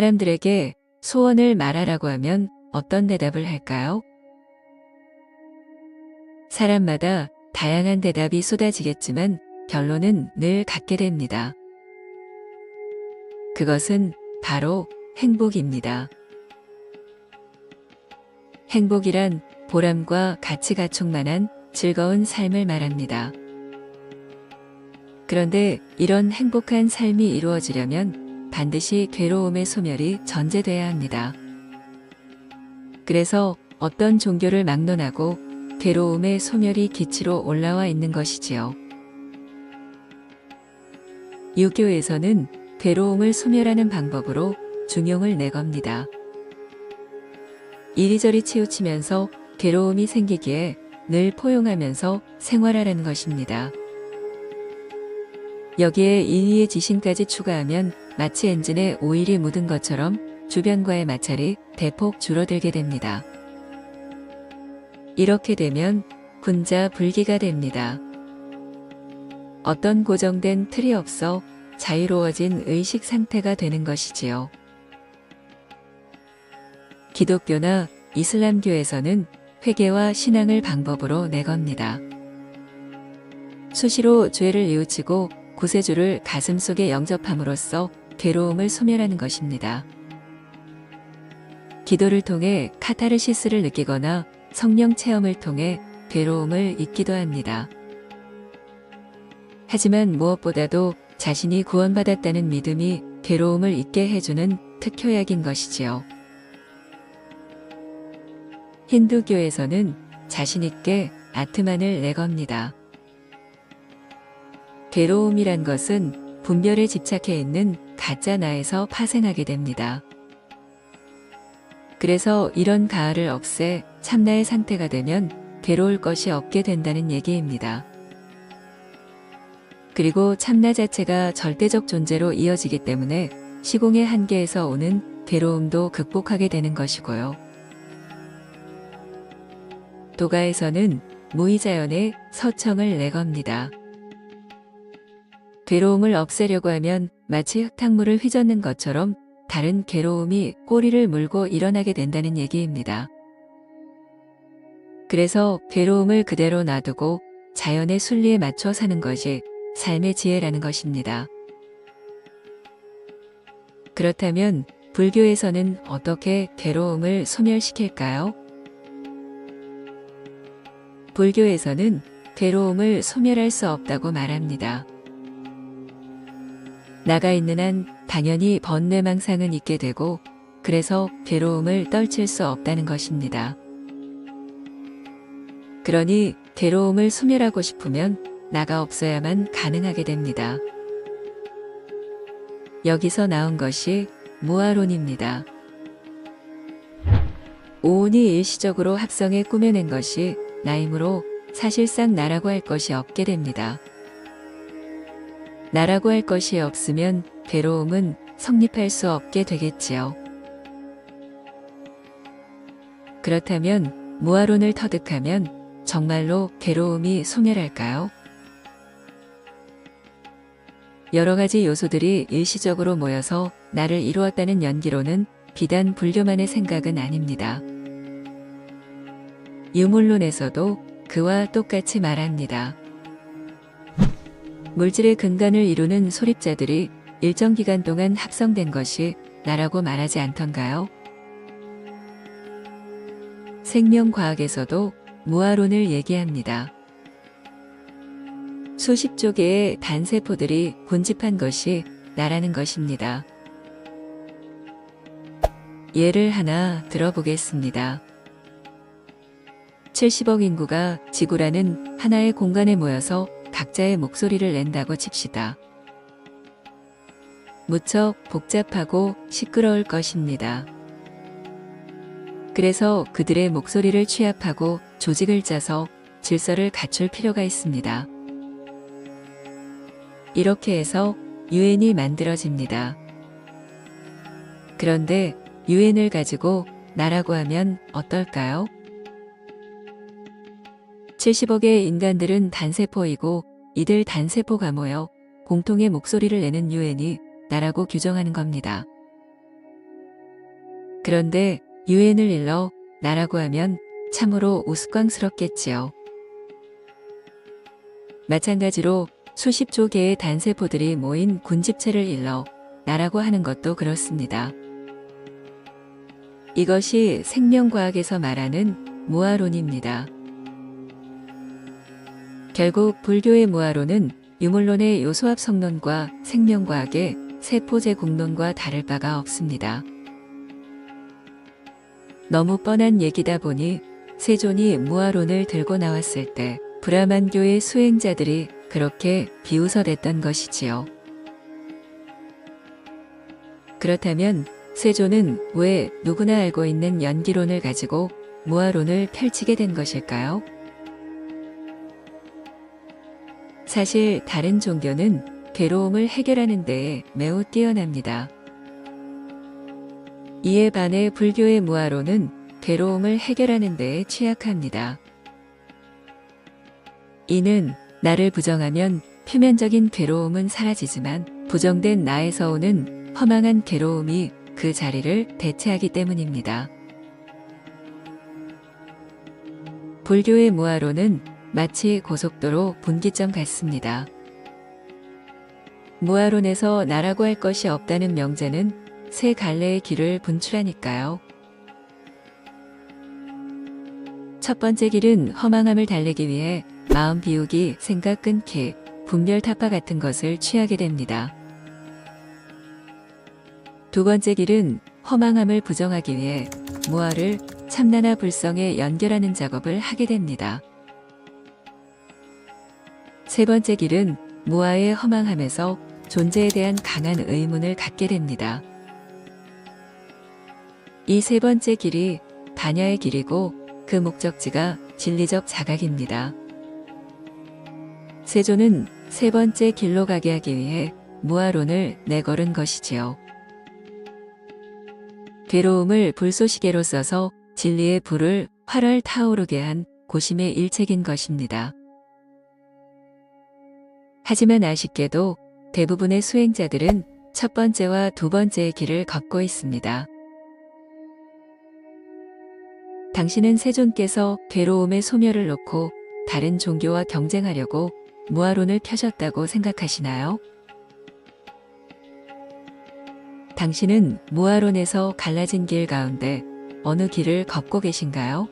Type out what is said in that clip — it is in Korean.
사람들에게 소원을 말하라고 하면 어떤 대답을 할까요? 사람마다 다양한 대답이 쏟아지겠지만 결론은 늘 같게 됩니다. 그것은 바로 행복입니다. 행복이란 보람과 가치가 충만한 즐거운 삶을 말합니다. 그런데 이런 행복한 삶이 이루어지려면 반드시 괴로움의 소멸이 전제돼야 합니다. 그래서 어떤 종교를 막론하고 괴로움의 소멸이 기치로 올라와 있는 것이지요. 유교에서는 괴로움을 소멸하는 방법으로 중용을 내겁니다. 이리저리 치우치면서 괴로움이 생기기에 늘 포용하면서 생활하라는 것입니다. 여기에 인위의 지신까지 추가하면 마치 엔진에 오일이 묻은 것처럼 주변과의 마찰이 대폭 줄어들게 됩니다. 이렇게 되면 군자불기가 됩니다. 어떤 고정된 틀이 없어 자유로워진 의식 상태가 되는 것이지요. 기독교나 이슬람교에서는 회개와 신앙을 방법으로 내겁니다. 수시로 죄를 뉘우치고 구세주를 가슴속에 영접함으로써 괴로움을 소멸하는 것입니다. 기도를 통해 카타르시스를 느끼거나 성령 체험을 통해 괴로움을 잊기도 합니다. 하지만 무엇보다도 자신이 구원받았다는 믿음이 괴로움을 잊게 해주는 특효약인 것이지요. 힌두교에서는 자신있게 아트만을 내겁니다. 괴로움이란 것은 분별에 집착해 있는 가짜 나에서 파생하게 됩니다. 그래서 이런 가을을 없애 참나의 상태가 되면 괴로울 것이 없게 된다는 얘기입니다. 그리고 참나 자체가 절대적 존재로 이어지기 때문에 시공의 한계에서 오는 괴로움도 극복하게 되는 것이고요. 도가에서는 무의자연의 서청을 내겁니다. 괴로움을 없애려고 하면 마치 흙탕물을 휘젓는 것처럼 다른 괴로움이 꼬리를 물고 일어나게 된다는 얘기입니다. 그래서 괴로움을 그대로 놔두고 자연의 순리에 맞춰 사는 것이 삶의 지혜라는 것입니다. 그렇다면 불교에서는 어떻게 괴로움을 소멸시킬까요? 불교에서는 괴로움을 소멸할 수 없다고 말합니다. 나가 있는 한 당연히 번뇌망상은 있게 되고 그래서 괴로움을 떨칠 수 없다는 것입니다. 그러니 괴로움을 소멸하고 싶으면 나가 없어야만 가능하게 됩니다. 여기서 나온 것이 무아론입니다. 오온이 일시적으로 합성해 꾸며낸 것이 나이므로 사실상 나라고 할 것이 없게 됩니다. 나라고 할 것이 없으면 괴로움은 성립할 수 없게 되겠지요. 그렇다면 무아론을 터득하면 정말로 괴로움이 소멸할까요? 여러 가지 요소들이 일시적으로 모여서 나를 이루었다는 연기로는 비단 불교만의 생각은 아닙니다. 유물론에서도 그와 똑같이 말합니다. 물질의 근간을 이루는 소립자들이 일정 기간 동안 합성된 것이 나라고 말하지 않던가요? 생명과학에서도 무아론을 얘기합니다. 수십조 개의 단세포들이 군집한 것이 나라는 것입니다. 예를 하나 들어보겠습니다. 70억 인구가 지구라는 하나의 공간에 모여서 각자의 목소리를 낸다고 칩시다. 무척 복잡하고 시끄러울 것입니다. 그래서 그들의 목소리를 취합하고 조직을 짜서 질서를 갖출 필요가 있습니다. 이렇게 해서 유엔이 만들어집니다. 그런데 유엔을 가지고 나라고 하면 어떨까요? 70억의 인간들은 단세포이고 이들 단세포가 모여 공통의 목소리를 내는 유엔이 나라고 규정하는 겁니다. 그런데 유엔을 일러 나라고 하면 참으로 우스꽝스럽겠지요. 마찬가지로 수십조 개의 단세포들이 모인 군집체를 일러 나라고 하는 것도 그렇습니다. 이것이 생명과학에서 말하는 무아론입니다. 결국 불교의 무아론은 유물론의 요소합성론과 생명과학의 세포제공론과 다를 바가 없습니다. 너무 뻔한 얘기다 보니 세존이 무아론을 들고 나왔을 때 브라만교의 수행자들이 그렇게 비웃어댔던 것이지요. 그렇다면 세존은 왜 누구나 알고 있는 연기론을 가지고 무아론을 펼치게 된 것일까요? 사실 다른 종교는 괴로움을 해결하는 데에 매우 뛰어납니다. 이에 반해 불교의 무아론은 괴로움을 해결하는 데에 취약합니다. 이는 나를 부정하면 표면적인 괴로움은 사라지지만 부정된 나에서 오는 허망한 괴로움이 그 자리를 대체하기 때문입니다. 불교의 무아론은 마치 고속도로 분기점 같습니다. 무아론에서 나라고 할 것이 없다는 명제는 세 갈래의 길을 분출하니까요. 첫 번째 길은 허망함을 달래기 위해 마음 비우기, 생각 끊기, 분별 타파 같은 것을 취하게 됩니다. 두 번째 길은 허망함을 부정하기 위해 무아를 참나나 불성에 연결하는 작업을 하게 됩니다. 세 번째 길은 무아의 허망함에서 존재에 대한 강한 의문을 갖게 됩니다. 이 세 번째 길이 반야의 길이고 그 목적지가 진리적 자각입니다. 세존은 세 번째 길로 가게 하기 위해 무아론을 내걸은 것이지요. 괴로움을 불쏘시개로 써서 진리의 불을 활활 타오르게 한 고심의 일책인 것입니다. 하지만 아쉽게도 대부분의 수행자들은 첫 번째와 두 번째의 길을 걷고 있습니다. 당신은 세존께서 괴로움의 소멸을 놓고 다른 종교와 경쟁하려고 무아론을 펴셨다고 생각하시나요? 당신은 무아론에서 갈라진 길 가운데 어느 길을 걷고 계신가요?